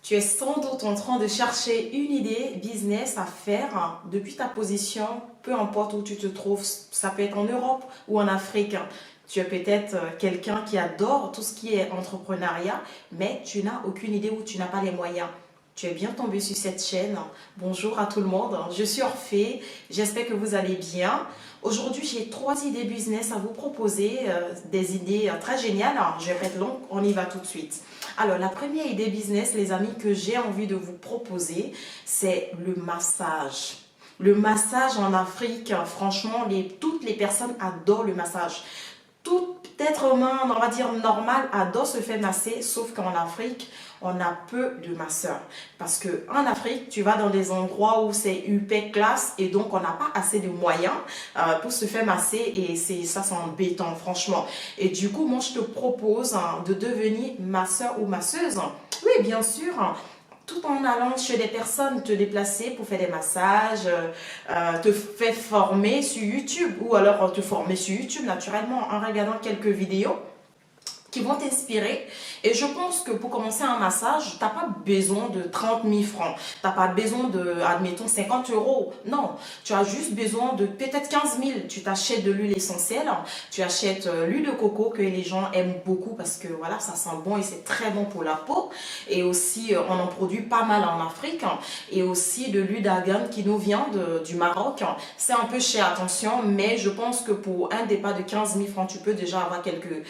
Tu es sans doute en train de chercher une idée business à faire depuis ta position, peu importe où tu te trouves, ça peut être en Europe ou en Afrique. Tu es peut-être quelqu'un qui adore tout ce qui est entrepreneuriat, mais tu n'as aucune idée ou tu n'as pas les moyens. Tu es bien tombé sur cette chaîne. Bonjour à tout le monde, je suis Orphée, j'espère que vous allez bien. Aujourd'hui, j'ai 3 idées business à vous proposer, des idées très géniales. Alors, je vais pas être longue, on y va tout de suite. Alors, la première idée business, les amis, que j'ai envie de vous proposer, c'est le massage. Le massage en Afrique, franchement, toutes les personnes adorent le massage. Tout être humain, on va dire normal, adore se faire masser, sauf qu'en Afrique, on a peu de masseurs. Parce que en Afrique, tu vas dans des endroits où c'est hyper classe et donc on n'a pas assez de moyens pour se faire masser et ça, c'est embêtant, franchement. Et du coup, moi, je te propose de devenir masseur ou masseuse. Oui, bien sûr, tout en allant chez des personnes, te déplacer pour faire des massages, te faire former sur YouTube ou alors te former sur YouTube naturellement en regardant quelques vidéos qui vont t'inspirer. Et je pense que pour commencer un massage, tu n'as pas besoin de 30 000 francs. Tu n'as pas besoin de, admettons, 50 euros. Non, tu as juste besoin de peut-être 15 000. Tu t'achètes de l'huile essentielle, tu achètes l'huile de coco que les gens aiment beaucoup parce que voilà, ça sent bon et c'est très bon pour la peau. Et aussi, on en produit pas mal en Afrique. Et aussi de l'huile d'argan qui nous vient du Maroc. C'est un peu cher, attention, mais je pense que pour un départ de 15 000 francs, tu peux déjà avoir quelques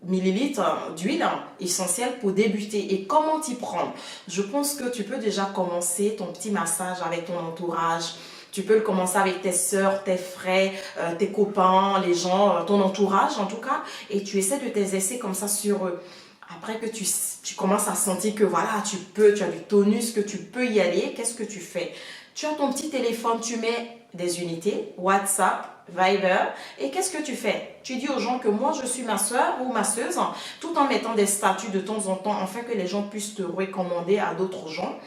millilitres d'huile essentielle pour débuter. Et comment t'y prendre? Je pense que tu peux déjà commencer ton petit massage avec ton entourage. Tu peux le commencer avec tes soeurs, tes frères, tes copains, les gens, ton entourage en tout cas. Et tu essaies de t'exercer comme ça sur eux. Après que tu commences à sentir que voilà, tu as du tonus, que tu peux y aller, qu'est-ce que tu fais? Tu as ton petit téléphone, tu mets des unités, WhatsApp, Viber, et qu'est-ce que tu fais? Tu dis aux gens que moi je suis masseur ou masseuse, tout en mettant des statuts de temps en temps, afin que les gens puissent te recommander à d'autres gens.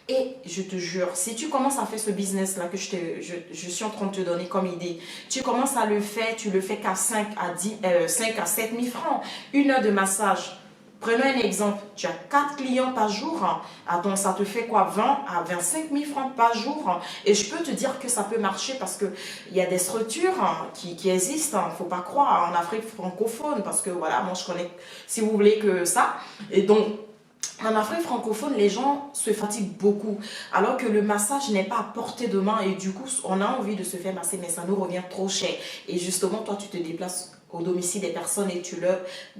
Et je te jure, si tu commences à faire ce business-là que je suis en train de te donner comme idée, tu commences à le faire, tu le fais qu'à 5 à 7 000 francs, 1 heure de massage. Prenons un exemple, tu as 4 clients par jour, attends, ça te fait quoi, 20 à 25 000 francs par jour? Et je peux te dire que ça peut marcher parce qu'il y a des structures qui existent, il ne faut pas croire, en Afrique francophone, parce que voilà, moi je connais, si vous voulez, que ça. Et donc, en Afrique francophone, les gens se fatiguent beaucoup, alors que le massage n'est pas à portée de main et du coup, on a envie de se faire masser, mais ça nous revient trop cher. Et justement, toi, tu te déplaces au domicile des personnes et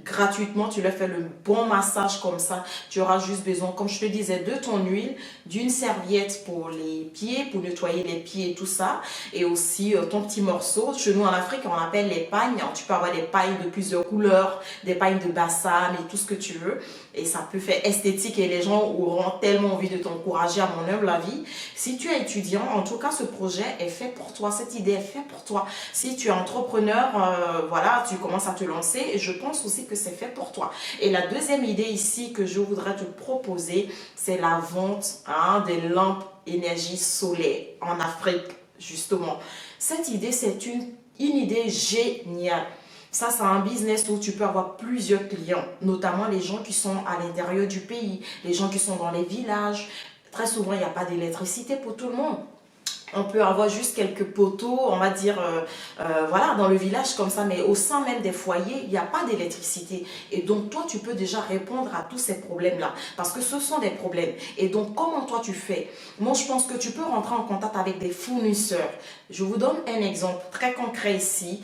gratuitement, tu leur fais le bon massage comme ça. Tu auras juste besoin, comme je te disais, de ton huile, d'une serviette pour les pieds, pour nettoyer les pieds et tout ça. Et aussi ton petit morceau. Chez nous en Afrique, on appelle les pagnes. Tu peux avoir des pagnes de plusieurs couleurs, des pagnes de bassam et tout ce que tu veux. Et ça peut faire esthétique et les gens auront tellement envie de t'encourager, à mon humble avis. Si tu es étudiant, en tout cas, ce projet est fait pour toi. Cette idée est faite pour toi. Si tu es entrepreneur, voilà, tu commences à te lancer. Et je pense aussi que c'est fait pour toi. Et la deuxième idée ici que je voudrais te proposer, c'est la vente des lampes énergie solaire en Afrique, justement. Cette idée, c'est une idée géniale. Ça, c'est un business où tu peux avoir plusieurs clients, notamment les gens qui sont à l'intérieur du pays, les gens qui sont dans les villages. Très souvent, il n'y a pas d'électricité pour tout le monde. On peut avoir juste quelques poteaux, on va dire, voilà, dans le village comme ça, mais au sein même des foyers, il n'y a pas d'électricité. Et donc, toi, tu peux déjà répondre à tous ces problèmes-là, parce que ce sont des problèmes. Et donc, comment toi, tu fais? Moi, je pense que tu peux rentrer en contact avec des fournisseurs. Je vous donne un exemple très concret ici.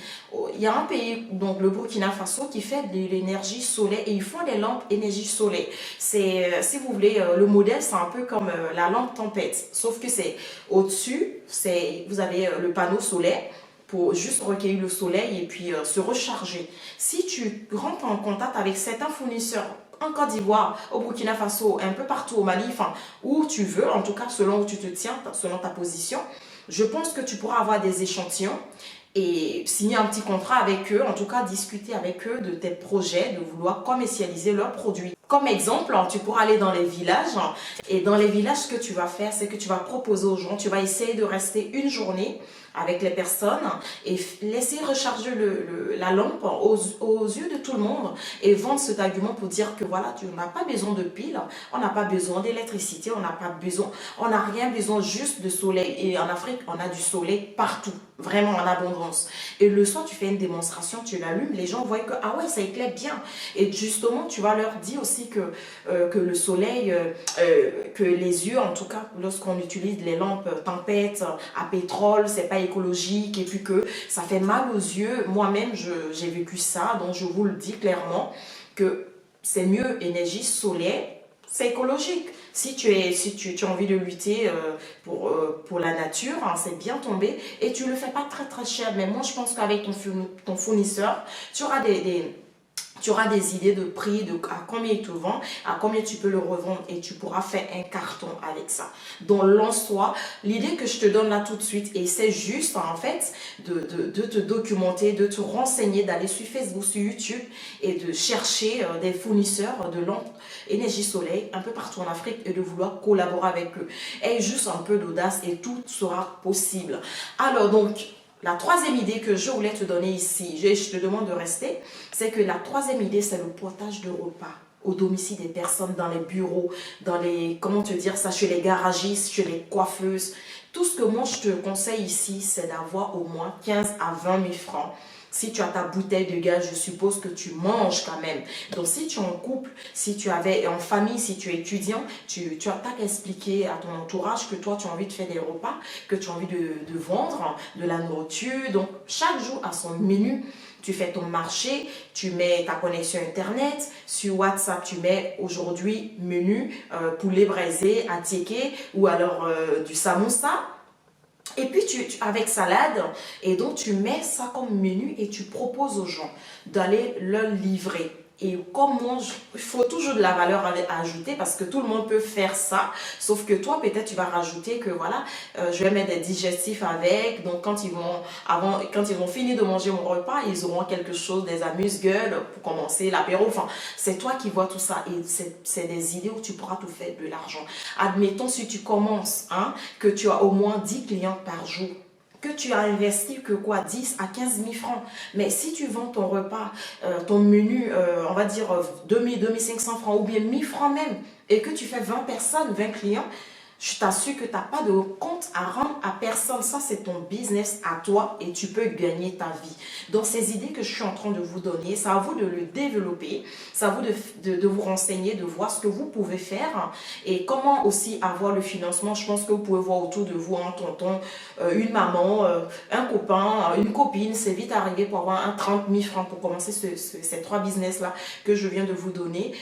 Il y a un pays, donc le Burkina Faso, qui fait de l'énergie solaire et ils font des lampes énergie solaire. C'est, si vous voulez, le modèle, c'est un peu comme la lampe tempête, sauf que c'est au-dessus, vous avez le panneau solaire pour juste recueillir le soleil et puis se recharger. Si tu rentres en contact avec certains fournisseurs en Côte d'Ivoire, au Burkina Faso, un peu partout au Mali, enfin, où tu veux, en tout cas selon où tu te tiens, selon ta position, je pense que tu pourras avoir des échantillons et signer un petit contrat avec eux, en tout cas discuter avec eux de tes projets, de vouloir commercialiser leurs produits. Comme exemple, tu pourras aller dans les villages et dans les villages, ce que tu vas faire, c'est que tu vas proposer aux gens, tu vas essayer de rester une journée avec les personnes et laisser recharger la lampe aux yeux de tout le monde et vendre cet argument pour dire que voilà, tu n'as pas besoin de piles, on n'a pas besoin d'électricité, on n'a rien besoin, juste de soleil. Et en Afrique, on a du soleil partout, vraiment en abondance. Et le soir, tu fais une démonstration, tu l'allumes, les gens voient que ah ouais, ça éclaire bien. Et justement, tu vas leur dire aussi que le soleil, que les yeux, en tout cas, lorsqu'on utilise les lampes tempête à pétrole, c'est pas écologique et puis que ça fait mal aux yeux. Moi-même, j'ai vécu ça, donc je vous le dis clairement que c'est mieux énergie solaire, c'est écologique. Si tu as envie de lutter pour la nature, hein, c'est bien tombé et tu le fais pas très très cher. Mais moi, je pense qu'avec ton fournisseur, tu auras des idées de prix, de à combien il te vend, à combien tu peux le revendre et tu pourras faire un carton avec ça. Donc, lance-toi. L'idée que je te donne là tout de suite, et c'est juste en fait de te documenter, de te renseigner, d'aller sur Facebook, sur YouTube et de chercher des fournisseurs de lampes énergie soleil un peu partout en Afrique et de vouloir collaborer avec eux. Et juste un peu d'audace et tout sera possible. Alors donc, la troisième idée que je voulais te donner ici, je te demande de rester, c'est que la troisième idée, c'est le portage de repas au domicile des personnes, dans les bureaux, dans les, comment te dire ça, chez les garagistes, chez les coiffeuses. Tout ce que moi je te conseille ici, c'est d'avoir au moins 15 à 20 000 francs. Si tu as ta bouteille de gaz, je suppose que tu manges quand même. Donc, si tu es en couple, si tu avais en famille, si tu es étudiant, tu as pas qu'à expliquer à ton entourage que toi, tu as envie de faire des repas, que tu as envie de vendre de la nourriture. Donc, chaque jour a son menu. Tu fais ton marché, tu mets ta connexion Internet. Sur WhatsApp, tu mets aujourd'hui menu poulet braisé à ticket ou alors du samoussa. Et puis, avec salade, et donc tu mets ça comme menu et tu proposes aux gens d'aller leur livrer. Et comme moi, il faut toujours de la valeur à ajouter parce que tout le monde peut faire ça. Sauf que toi, peut-être, tu vas rajouter que voilà, je vais mettre des digestifs avec. Donc, quand ils vont finir de manger mon repas, ils auront quelque chose, des amuse-gueules pour commencer l'apéro. Enfin, c'est toi qui vois tout ça. Et c'est des idées où tu pourras te faire de l'argent. Admettons, si tu commences, hein, que tu as au moins 10 clients par jour, que tu as investi que quoi, 10 à 15 000 francs. Mais si tu vends ton repas, ton menu, on va dire 2000, 2500 francs ou bien 1000 francs même, et que tu fais 20 personnes, 20 clients, je t'assure que tu n'as pas de compte à rendre à personne. Ça, c'est ton business à toi et tu peux gagner ta vie. Donc, ces idées que je suis en train de vous donner, c'est à vous de le développer. C'est à vous de vous renseigner, de voir ce que vous pouvez faire et comment aussi avoir le financement. Je pense que vous pouvez voir autour de vous un tonton, une maman, un copain, une copine. C'est vite arrivé pour avoir un 30 000 francs pour commencer ces trois business-là que je viens de vous donner.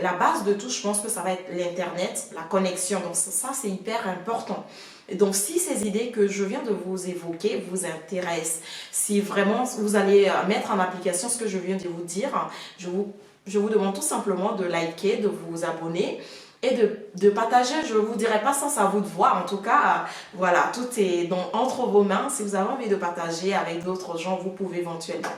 La base de tout, je pense que ça va être l'Internet, la connexion. Donc, ça c'est hyper important. Et donc, si ces idées que je viens de vous évoquer vous intéressent, si vraiment vous allez mettre en application ce que je viens de vous dire, je vous demande tout simplement de liker, de vous abonner et de partager. Je ne vous dirai pas ça, c'est à vous de voir. En tout cas, voilà, tout est entre vos mains. Si vous avez envie de partager avec d'autres gens, vous pouvez éventuellement.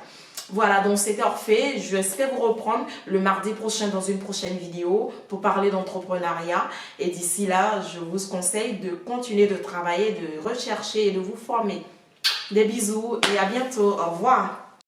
Voilà, donc c'était Orphée. J'espère vous reprendre le mardi prochain dans une prochaine vidéo pour parler d'entrepreneuriat. Et d'ici là, je vous conseille de continuer de travailler, de rechercher et de vous former. Des bisous et à bientôt. Au revoir.